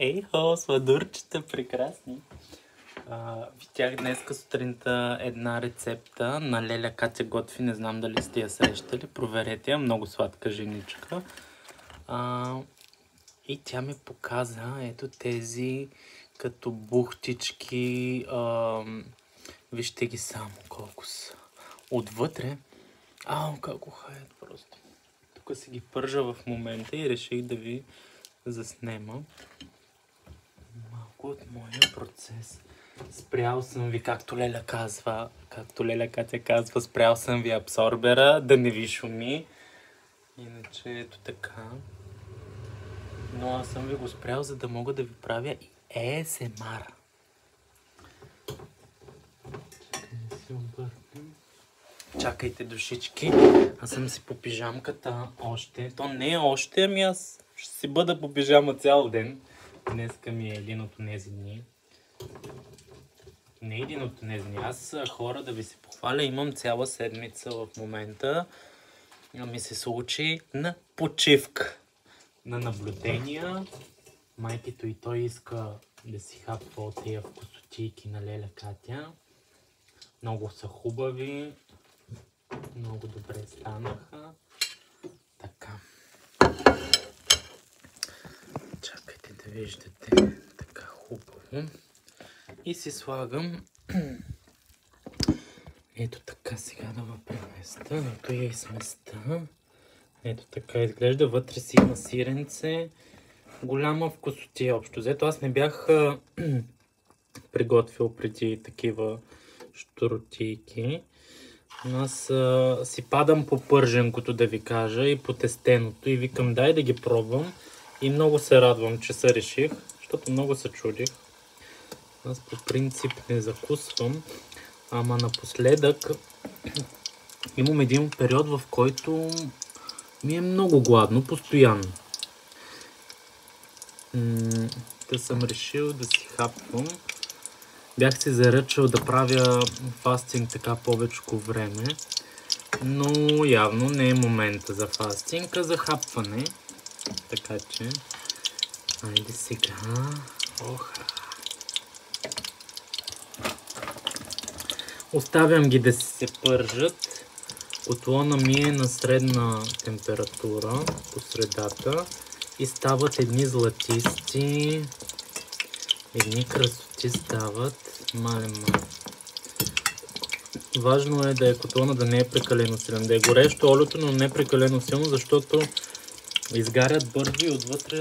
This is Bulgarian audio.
Ейхо, сладурчета, прекрасни! Видях днеска сутринта една рецепта на Леля Катя готви, не знам дали сте я срещали, проверете я, много сладка женичка. И тя ми показа ето тези като бухтички, вижте ги само колко са. Отвътре, колко хаят просто. Тук си ги пържа в момента и реших да ви заснема малко от моя процес. Спрял съм ви, както Леля Катя казва, спрял съм ви абсорбера, да не ви шуми. Иначе ето така. Но аз съм ви го спрял, за да мога да ви правя и ASMR. Чакайте, душички. Аз съм си по пижамката още. То не е още, ами аз ще си бъда по пижама цял ден. Днеска ми е един от тези дни. Не един от тези дни. Аз, хора, да ви се похваля, имам цяла седмица в момента. Ми се случи на почивка. На наблюдения. Майкито и той иска да си хапва от тия вкусотийки на Леля Катя. Много са хубави. Много добре станаха. Така. Чакайте да виждате така хубаво. И си слагам ето така, сега да го преместа. Ето я изместа. Ето така изглежда. Вътре си има сиренце. Голяма вкусотия общо взето. Аз не бях приготвил преди такива щуротийки. Но аз си падам по пърженкото, да ви кажа, и по тестеното. И викам, дай да ги пробвам. И много се радвам, че се реших, защото много се чудих. Аз по принцип не закусвам, ама напоследък имам един период, в който ми е много гладно, постоянно. Да съм решил да си хапвам. Бях си заръчал да правя фастинг така повечко време, но явно не е момента за фастинг, а за хапване. Така че, айде сега. Оставям ги да се пържат. Котлона ми е на средна температура по средата и стават едни златисти, едни красоти стават. Важно е да е котлона да не е прекалено силен, да е горещо олиото, но не прекалено силно, защото изгарят бързо и отвътре